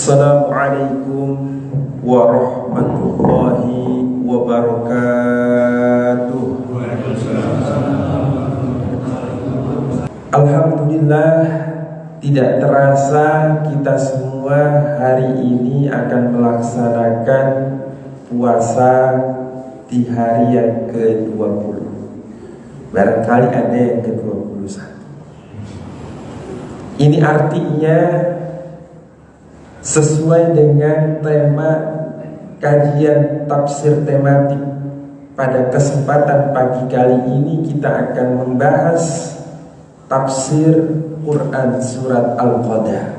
Assalamualaikum warahmatullahi wabarakatuh. Alhamdulillah, tidak terasa kita semua hari ini akan melaksanakan puasa di hari yang ke-20. Barangkali ada yang ke-21. Ini artinya sesuai dengan tema kajian tafsir tematik pada kesempatan pagi kali ini, kita akan membahas tafsir Quran surat Al-Qadar.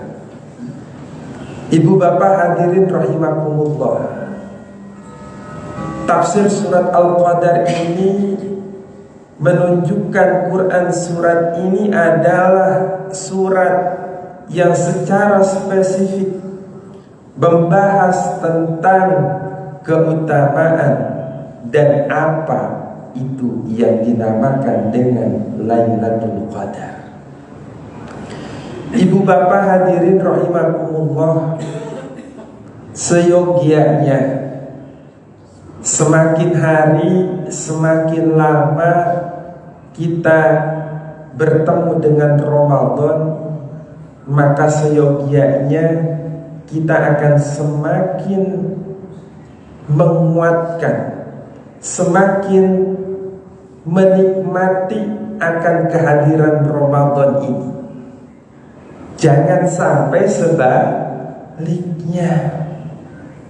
Ibu bapak hadirin rahimakumullah, tafsir surat Al-Qadar ini menunjukkan Quran surat ini adalah surat yang secara spesifik membahas tentang keutamaan dan apa itu yang dinamakan dengan Lailatul Qadar. Ibu bapak hadirin rahimakumullah, seyogianya semakin hari semakin lama kita bertemu dengan Ramadan, maka seyogianya kita akan semakin menguatkan, semakin menikmati akan kehadiran Ramadan ini. Jangan sampai sebaliknya,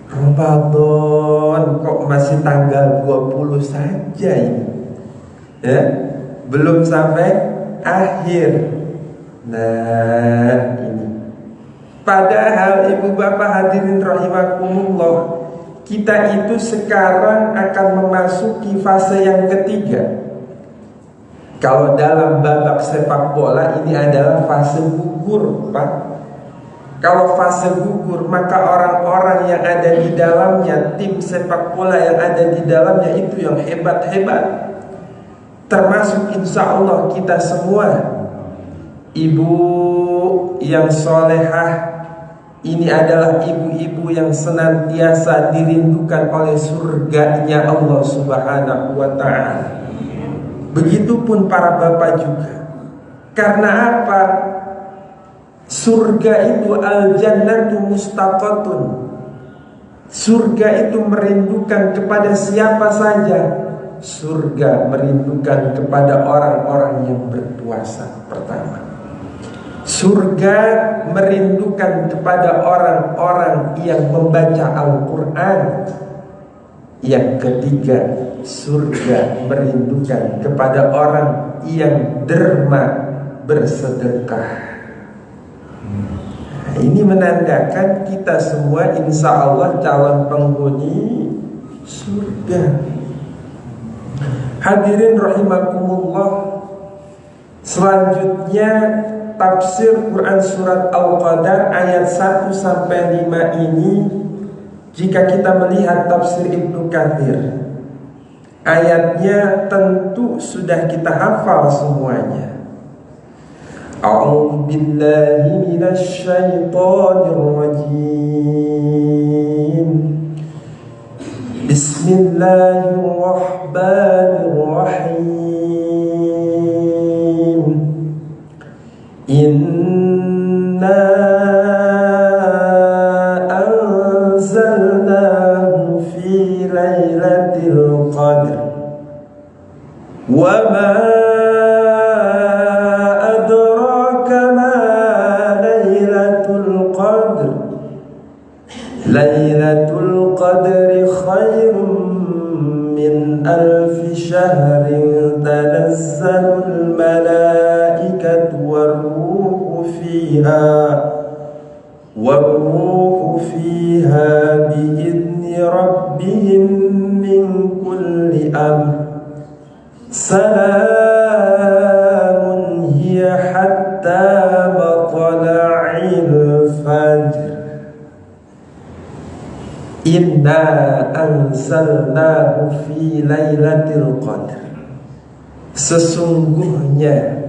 Ramadan kok masih tanggal 20 saja ini, ya, belum sampai akhir. Nah, ini padahal ibu bapak hadirin rahimakumullah, kita itu sekarang akan memasuki fase yang ketiga. Kalau dalam babak sepak bola ini adalah fase gugur, Pak. Kalau fase gugur, maka orang-orang yang ada di dalamnya, tim sepak bola yang ada di dalamnya itu yang hebat-hebat. Termasuk insya Allah kita semua. Ibu yang solehah ini adalah ibu-ibu yang senantiasa dirindukan oleh surganya Allah Subhanahu wa ta'ala. Begitupun para bapak juga. Karena apa? Surga itu al-jannatu mustaqatun. Surga itu merindukan kepada siapa saja. Surga merindukan kepada orang-orang yang berpuasa pertama. Surga merindukan kepada orang-orang yang membaca Al-Quran. Yang ketiga, surga merindukan kepada orang yang derma bersedekah. Nah, ini menandakan kita semua insya Allah calon penghuni surga. Hadirin rahimakumullah, selanjutnya tafsir Quran surat Al-Qadar ayat 1 sampai 5 ini, jika kita melihat tafsir Ibnu Katsir, ayatnya tentu sudah kita hafal semuanya. A'udzu billahi minasy syaithanir rajim. Bismillahirrahmanirrahim. Inna anzalnahu fi lailatul qadr wa ma adraka ma lailatul qadr. Lailatul qadri khairum min alfi syahrin tanazzalul malaikatu والروح فيها بإذن ربهم من كل أمر سلام هي حتى مطلع الفجر. Inna anzalnahu fi lailatul qadr. Sesungguhnya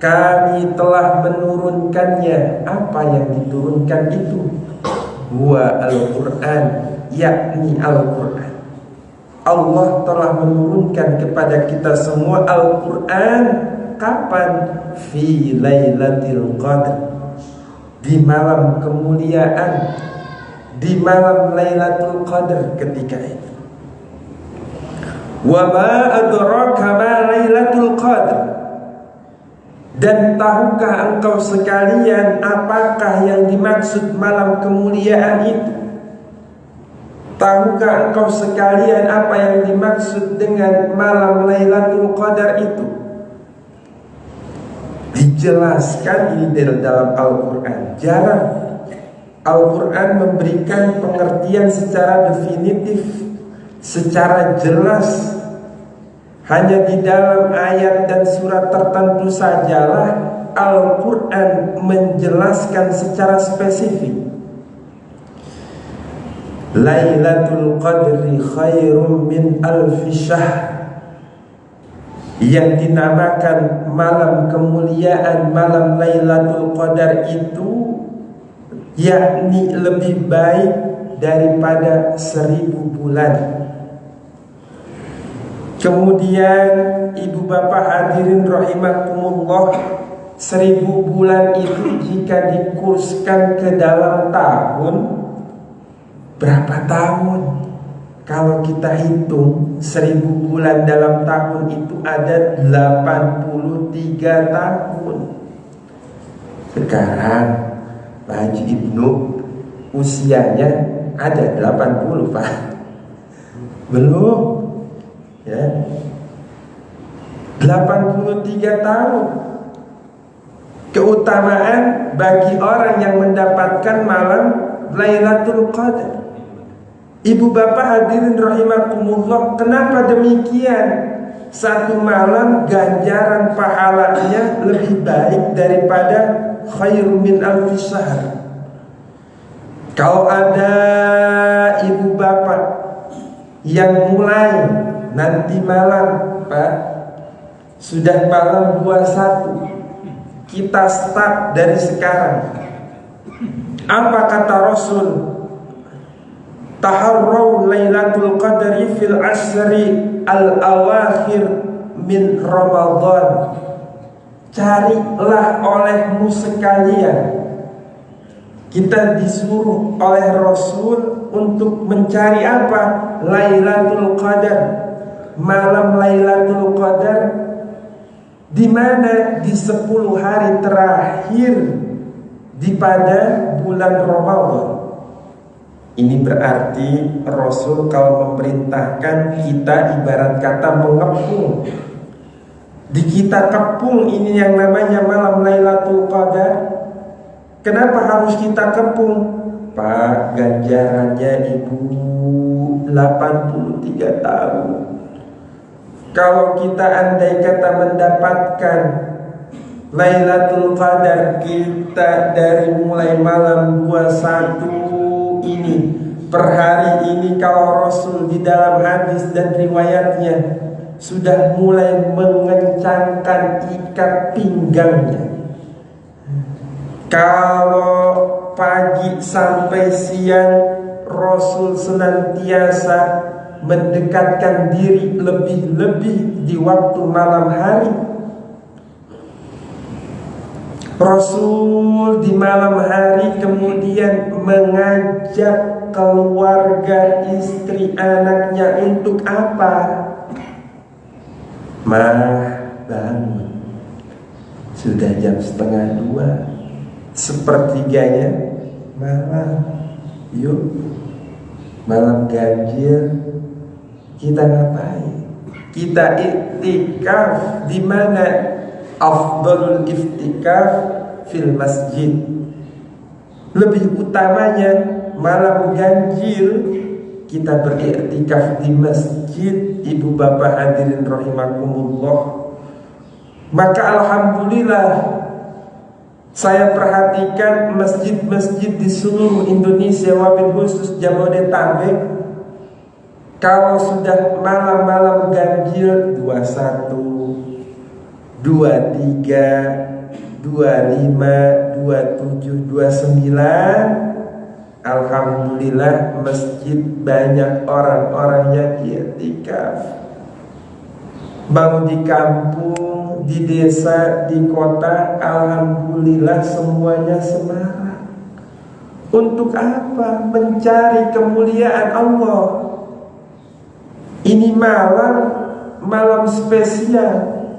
kami telah menurunkannya. Apa yang diturunkan itu? huwa al-Quran, yakni Al-Quran. Allah telah menurunkan kepada kita semua Al-Quran. Kapan? Fi Lailatul Qadar, di malam kemuliaan, di malam Lailatul Qadar ketika itu. Wa ma adraka ma Lailatul Qadar, dan tahukah engkau sekalian apakah yang dimaksud malam kemuliaan itu? Tahukah engkau sekalian apa yang dimaksud dengan malam Lailatul Qadar itu? Dijelaskan ini dalam Al-Quran. Jarang Al-Quran memberikan pengertian secara definitif, secara jelas. Hanya di dalam ayat dan surat tertentu sajalah Al-Quran menjelaskan secara spesifik. Lailatul Qadri khairum min alfi syahr, yang dinamakan malam kemuliaan, malam Lailatul Qadar itu yakni lebih baik daripada 1000 bulan. Kemudian ibu bapak hadirin rahimakumullah, 1000 bulan itu jika dikurskan ke dalam tahun, berapa tahun? Kalau kita hitung 1000 bulan dalam tahun itu ada 83 tahun. Sekarang Pak Haji Ibnu usianya ada 80, Pak. Belum. Ya. 83 tahun. Keutamaan bagi orang yang mendapatkan malam Lailatul Qadar. Ibu bapak hadirin rahimakumullah, kenapa demikian? Satu malam ganjaran pahalanya lebih baik daripada khairum min alfi syahr. Kalau ada ibu bapak yang mulai nanti malam, Pak, sudah malam 21, kita start dari sekarang. Apa kata Rasul? Taharraw Lailatul Qadri fil asri al-awakhir min Ramadan. Carilah olehmu sekalian. Kita disuruh oleh Rasul untuk mencari apa? Lailatul Qadar. Malam Lailatul Qadar di mana? Di 10 hari terakhir di pada bulan Ramadan. Ini berarti Rasul kalau memerintahkan kita ibarat kata mengepung. Di kita kepung ini yang namanya malam Lailatul Qadar. Kenapa harus kita kepung? Pak, ganjarannya ibu 83 tahun. Kalau kita andai kata mendapatkan Lailatul Qadar kita dari mulai malam 21 ini, per hari ini, kalau Rasul di dalam hadis dan riwayatnya sudah mulai mengencangkan ikat pinggangnya. Kalau pagi sampai siang Rasul senantiasa mendekatkan diri lebih-lebih di waktu malam hari. Rasul di malam hari kemudian mengajak keluarga, istri, anaknya untuk apa? Bangun. Sudah jam 1:30, sepertiganya malam. Yuk, malam ganjil kita ngapain? Kita iktikaf di mana? Afdalul iftikaf fil masjid. Lebih utamanya malam ganjil kita beriktikaf di masjid. Ibu bapak hadirin rahimakumullah. Maka alhamdulillah saya perhatikan masjid-masjid di seluruh Indonesia, wabil khusus Jabodetabek, kalau sudah malam-malam ganjil 21, 23, 25, 27, 29, alhamdulillah masjid banyak orang-orang yang i'tikaf. Mau di kampung, di desa, di kota, alhamdulillah semuanya semarak. Untuk apa? Mencari kemuliaan Allah. Ini malam spesial,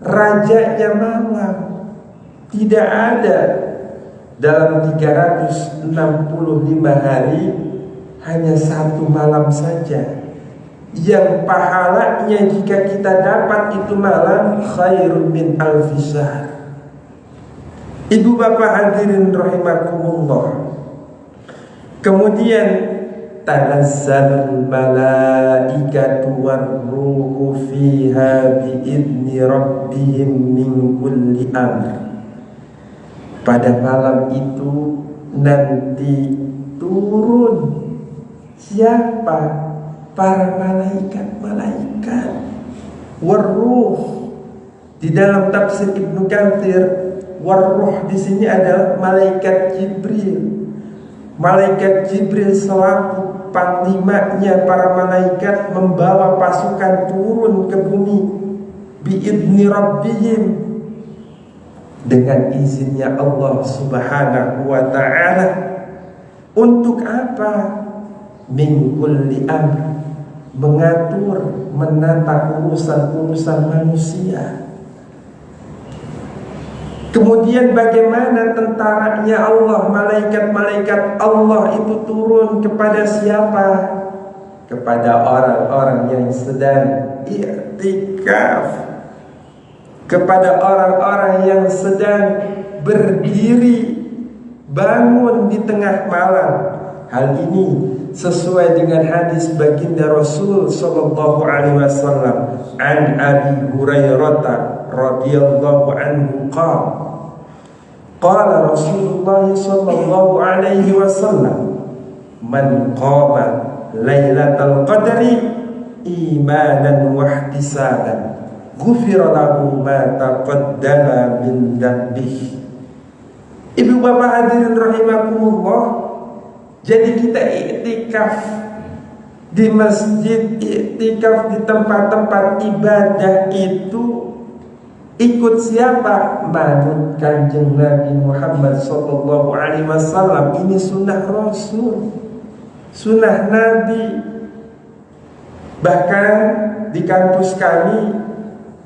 rajanya malam. Tidak ada dalam 365 hari hanya satu malam saja yang pahalanya jika kita dapat itu malam khairun min alfi syahr. Ibu bapak hadirin rahimakumullah. Kemudian tanazzalul malaikatu warruhu fiha biidni rabbihim min kulli amr. Pada malam itu nanti turun siapa? Para malaikat. Warruh. Di dalam tafsir Ibnu Katsir, warruh di sini adalah malaikat Jibril. Malaikat Jibril selaku panglimanya para malaikat membawa pasukan turun ke bumi biidni rabbihim, dengan izinnya Allah Subhanahu wa ta'ala. Untuk apa? Min kulli amr, mengatur, menata urusan-urusan manusia. Kemudian bagaimana tentaranya Allah, malaikat-malaikat Allah itu turun kepada siapa? Kepada orang-orang yang sedang i'tikaf, kepada orang-orang yang sedang berdiri bangun di tengah malam. Hal ini sesuai dengan hadis baginda Rasul sallallahu alaihi wasallam an Abi Hurairah radhiyallahu anhu qala Rasulullah sallallahu alaihi wasallam man qama lailatal qadri imanan wa ihtisaban ghufira lahu ma taqaddama min dhanbihi. Ibu bapak hadirin rahimakumullah, jadi kita i'tikaf di masjid, i'tikaf di tempat-tempat ibadah itu ikut siapa? Manut Kanjeng Nabi Muhammad sallallahu alaihi wasallam. Ini sunnah Rasul, sunnah Nabi. Bahkan di kampus kami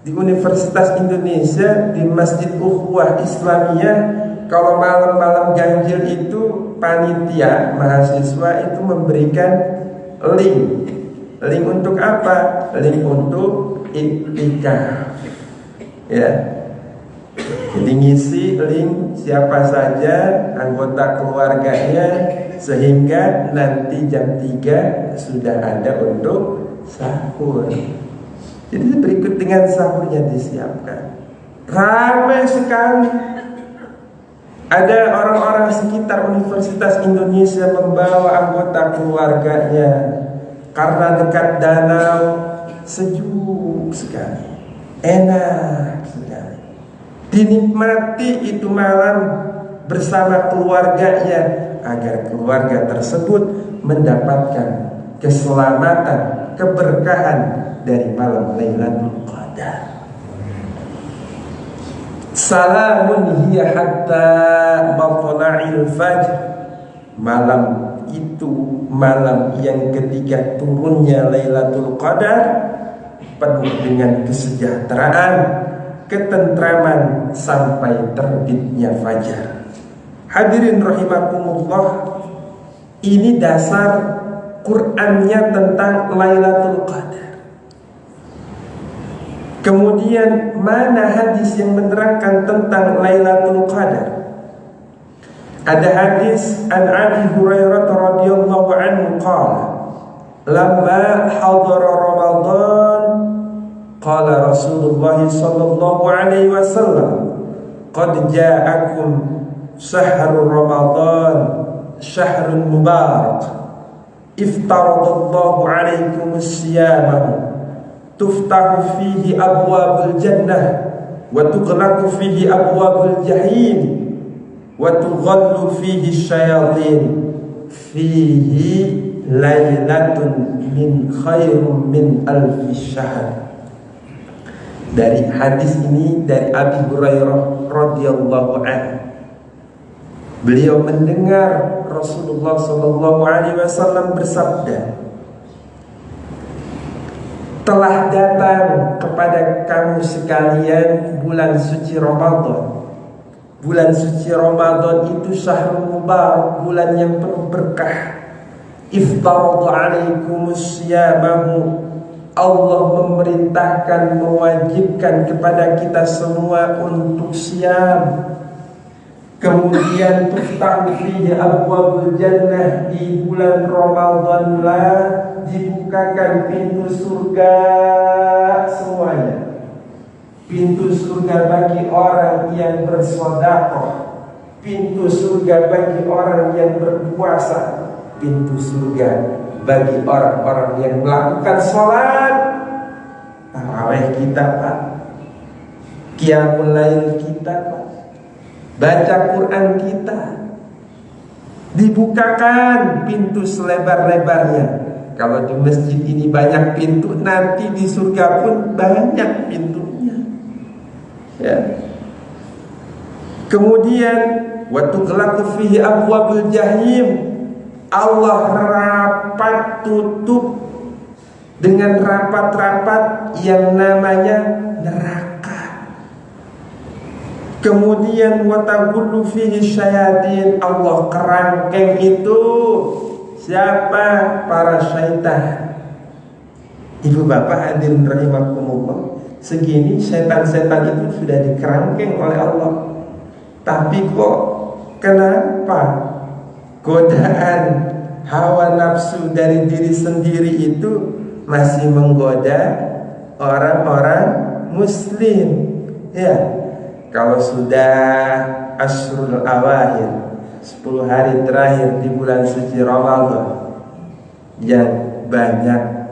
di Universitas Indonesia, di Masjid Ukhuwah Islamiyah, kalau malam-malam ganjil itu panitia mahasiswa itu memberikan link. Link untuk apa? Link untuk i'tikaf. Ya. Jadi ngisi link siapa saja anggota keluarganya, sehingga nanti jam 3 sudah ada untuk sahur. Jadi berikut dengan sahurnya disiapkan. Ramai sekali. Ada orang-orang sekitar Universitas Indonesia membawa anggota keluarganya. Karena dekat danau, sejuk sekali, enak sekali. Dinikmati itu malam bersama keluarganya, agar keluarga tersebut mendapatkan keselamatan, keberkahan dari malam Lailatul Qadar. Salamun hiya hatta matla'il fajr. Malam itu malam yang ketika turunnya Lailatul Qadar, penuh dengan kesejahteraan, ketentraman sampai terbitnya fajar. Hadirin rahimakumullah, ini dasar Qur'annya tentang Lailatul Qadar. Kemudian mana hadis yang menerangkan tentang Lailatul Qadar? Ada hadis an Abi Hurairah radhiyallahu anhu qala lamma hadara Ramadan qala Rasulullah sallallahu alaihi wasallam qad ja'akum syahrul Ramadan syahrun mubarak iftaradallahu alaikum as-siyamah tuftahu fihi abwabul jannah wa tughlaqu fihi abwabul jahim wa tughallu fihi syayatin fihi lailatun min khairum min alfi syahr. Dari hadis ini dari Abi Hurairah radhiyallahu anhu, beliau mendengar Rasulullah sallallahu alaihi wasallam bersabda, telah datang kepada kamu sekalian bulan suci Ramadan. Bulan suci Ramadan itu syahrul mubarak, bulan yang penuh berkah. Iftaradu alaikumus siyamahu, Allah memerintahkan, mewajibkan kepada kita semua untuk siam. Kemudian tuftahu fihi abwabul jannah, di bulan Ramadan lah dibukakan pintu surga semuanya. Pintu surga bagi orang yang bersedekah, pintu surga bagi orang yang berpuasa, pintu surga bagi orang-orang yang melakukan sholat. Tarawih kita Pak, Qiyamul Lail kita Pak, baca Quran kita, dibukakan pintu selebar-lebarnya. Kalau di masjid ini banyak pintu, nanti di surga pun banyak pintunya. Ya. Kemudian wa tughlaqu fihi abwabul jahim, Allah rapat tutup dengan rapat-rapat yang namanya neraka. Kemudian wa taghullu fihi syayatin, Allah kerangkeng itu siapa? Para syaitan. Ibu bapak hadirin rahimakumullah, segini setan-setan itu sudah dikerangkeng oleh Allah. Tapi kok kenapa godaan hawa nafsu dari diri sendiri itu masih menggoda orang-orang muslim? Ya, kalau sudah Ashrul Awakhir, 10 hari terakhir di bulan suci Ramadan, yang banyak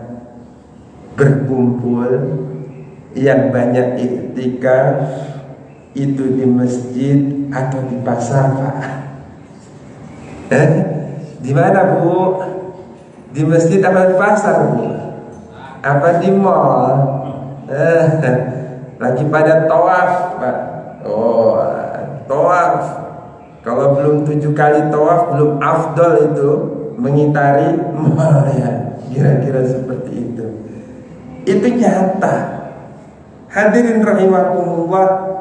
berkumpul, yang banyak iktikaf, itu di masjid atau di pasar Pak? Di mana Bu? Di masjid apa di pasar Bu? Apa di mall? Lagi pada tawaf Pak. Oh, tawaf. Kalau belum 7 kali tawaf belum afdol itu mengitari mall ya. Kira-kira seperti itu. Itu nyata. Hadirin rahimakumullah.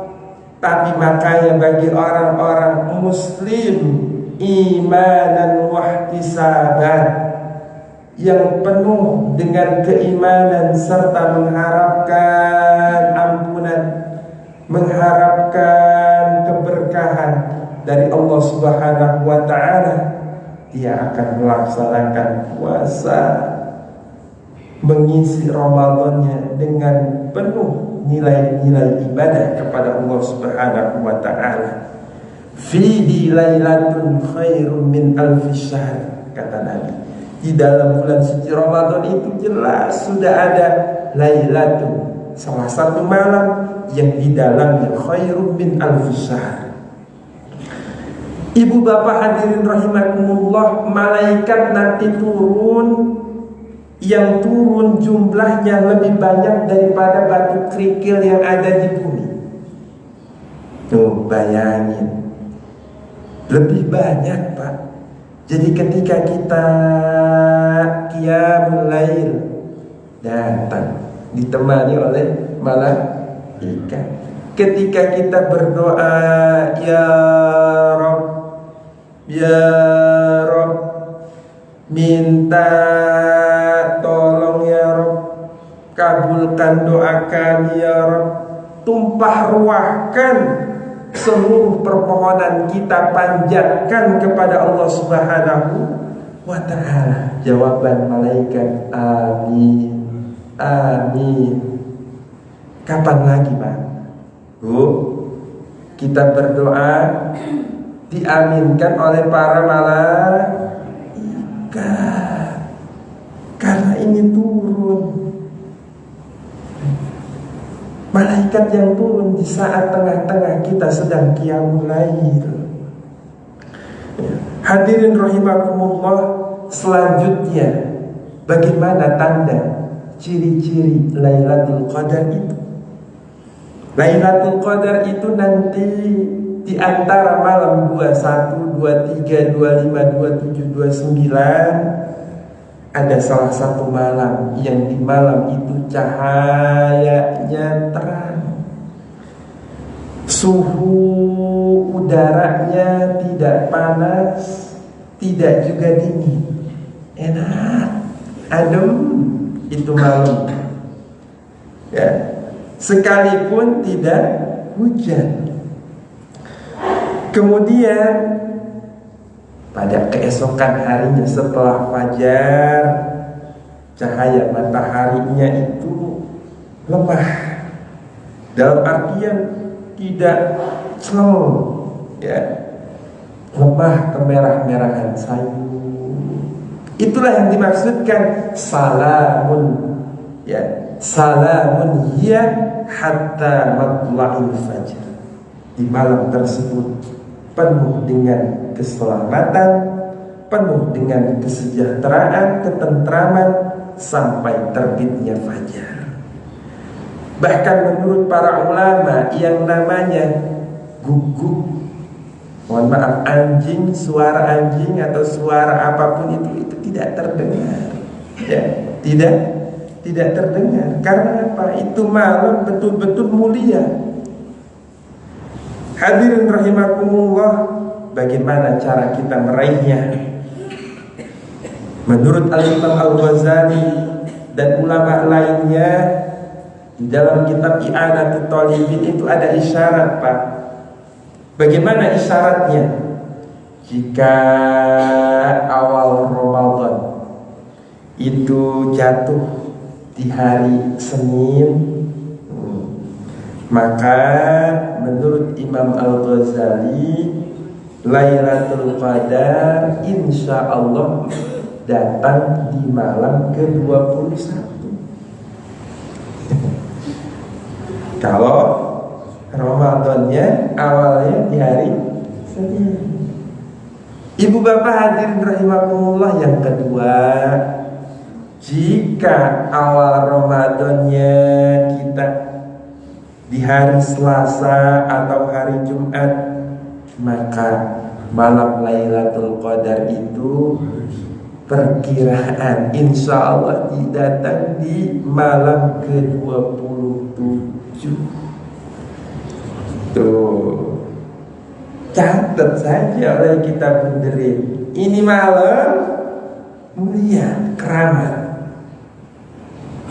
Tapi makanya bagi orang-orang muslim imanan wahtisaban, yang penuh dengan keimanan serta mengharapkan ampunan, mengharapkan keberkahan dari Allah Subhanahu wa ta'ala, dia akan melaksanakan puasa, mengisi Ramadannya dengan penuh nilai-nilai ibadah kepada Allah Subhanahu wa ta'ala. Fihi lailatun khairum min alfi syahr, kata Nabi. Di dalam bulan suci Ramadan itu jelas sudah ada lailatun, salah satu malam yang di dalamnya khairum min alfi syahr. Ibu bapak hadirin rahimakumullah, malaikat nanti turun, yang turun jumlahnya lebih banyak daripada batu kerikil yang ada di bumi. Tuh bayangin, lebih banyak Pak. Jadi ketika kita Qiyamul Lail, datang ditemani oleh malaikat. Ketika kita berdoa, ya Rabb, ya Rabb, minta tolong ya Rabb, kabulkan doa kami ya Rabb, tumpah ruahkan seluruh permohonan kita, panjatkan kepada Allah Subhanahu wa ta'ala. Jawaban malaikat, amin, amin. Kapan lagi Pak? Bu, kita berdoa diaminkan oleh para malaikat, karena ini turun. Malaikat yang turun di saat tengah-tengah kita sedang Qiyamul Lail. Hadirin rahimakumullah, selanjutnya bagaimana tanda ciri-ciri Lailatul Qadar itu? Lailatul Qadar itu nanti di antara malam 21, 23, 25, 27, 29 ada salah satu malam yang di malam itu cahayanya terang, suhu udaranya tidak panas, tidak juga dingin, enak, adem itu malam ya, sekalipun tidak hujan. Kemudian pada keesokan harinya setelah fajar, cahaya mataharinya itu lemah, dalam artian tidak slow ya, lemah kemerah-merahan sayu. Itulah yang dimaksudkan salamun ya, salamun hiya hatta matla'il fajr. Di malam tersebut penuh dengan keselamatan, penuh dengan kesejahteraan, ketentraman sampai terbitnya fajar. Bahkan menurut para ulama yang namanya guguk, mohon maaf, anjing, suara anjing atau suara apapun itu tidak terdengar ya, tidak terdengar. Karena apa? Itu malam betul-betul mulia. Hadirin rahimakumullah, bagaimana cara kita meraihnya? Menurut Al-Imam Al-Ghazali dan ulama lainnya, di dalam kitab I'anatul Talibin itu ada isyarat, Pak. Bagaimana isyaratnya? Jika awal Ramadan itu jatuh di hari Senin, maka menurut Imam Al-Ghazali Lailatul Qadar insya Allah datang di malam ke-21. Kalau Ramadannya awalnya di hari Senin. Ibu bapak hadirin rahimakumullah, yang kedua, jika awal Ramadannya kita di hari Selasa atau hari Jumat, maka malam Lailatul Qadar itu perkiraan insya Allah datang di malam ke-27. Tuh, catat saja oleh kita benerin, ini malam mulia, keramat.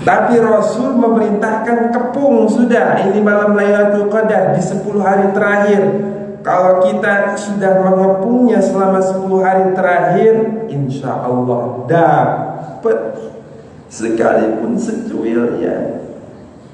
Tapi Rasul memerintahkan kepung sudah, ini malam Lailatul Qadar di 10 hari terakhir. Kalau kita sudah mengepungnya selama 10 hari terakhir, insya Allah dapat sekalipun secuilnya.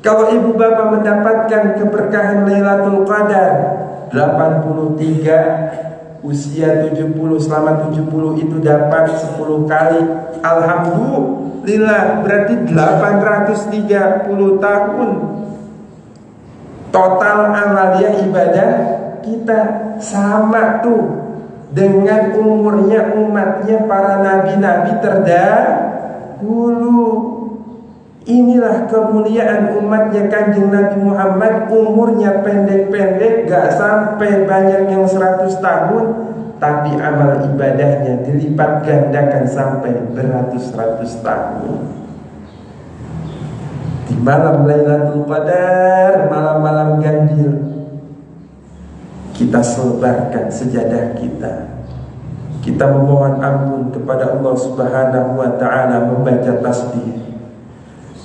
Kalau ibu bapak mendapatkan keberkahan Lailatul Qadar 83, usia 70, selama 70 itu dapat 10 kali, alhamdulillah, berarti 830 tahun total amalia ibadah kita, sama tuh dengan umurnya umatnya para nabi-nabi terdahulu. Inilah kemuliaan umatnya Kanjeng Nabi Muhammad, umurnya pendek-pendek, gak sampai banyak yang 100 tahun, tapi amal ibadahnya dilipat gandakan sampai beratus-ratus tahun. Di malam Lailatul Qadar, malam-malam ganjil, kita sebarkan sejadah kita. Kita memohon ampun kepada Allah Subhanahu wa ta'ala, membaca tasbih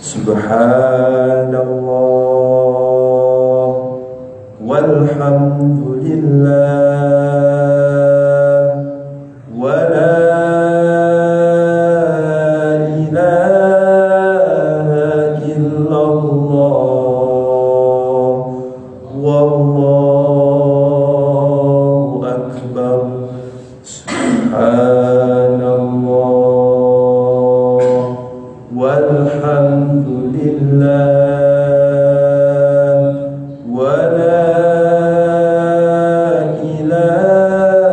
Subhanallah walhamdulillah wa la ilaha illallah wallahu akbar. Subhanallah walhamdulillah wa la ilaha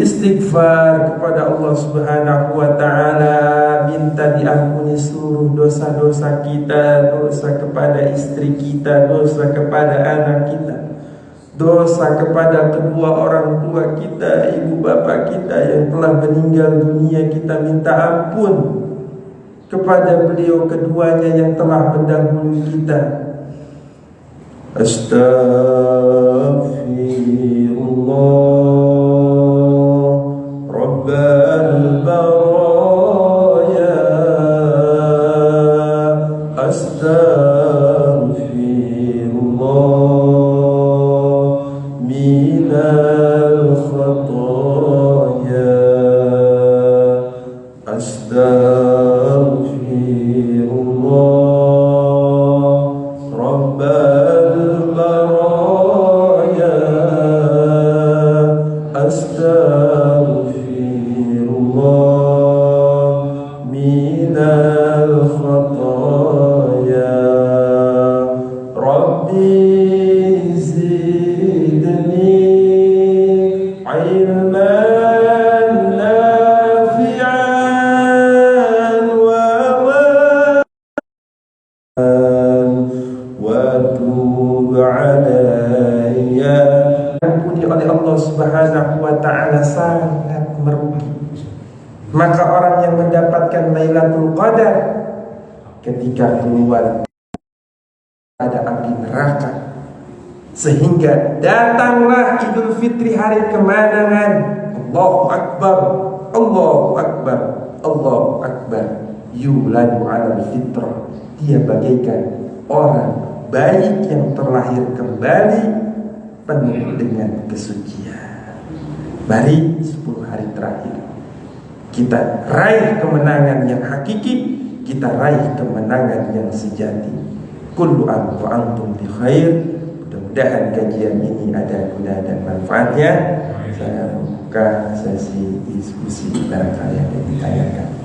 beristighfar kepada Allah Subhanahu wa taala, minta diampuni seluruh dosa-dosa kita, dosa kepada istri kita, dosa kepada anak kita, dosa kepada kedua orang tua kita, ibu bapak kita yang telah meninggal dunia. Kita minta ampun kepada beliau keduanya yang telah mendahului kita. Astaghfirullah Rabbal baraya, astaghfirullah minal khataya, astaghfirullah Rabbal baraya, astaghfirullah minal khataya, Rabbi zidni ilman nafi'an wa tub alayya. Diampuni oleh Allah Subhanahu wa ta'ala sangat merugi. Maka orang yang mendapatkan Lailatul Qadar ketika keluar ada api neraka, sehingga datanglah Idul Fitri, hari kemenangan. Allahu Akbar, Allahu Akbar, Allahu Akbar. Yuladu alal fitrah, dia bagaikan orang baik yang terlahir kembali penuh dengan kesucian. Mari 10 hari terakhir kita raih kemenangan yang hakiki, kita raih kemenangan yang sejati. Kullu am wa antum bi khair. Mudah-mudahan kajian ini ada guna dan manfaatnya. Saya membuka sesi diskusi barangkali yang ditanyakan.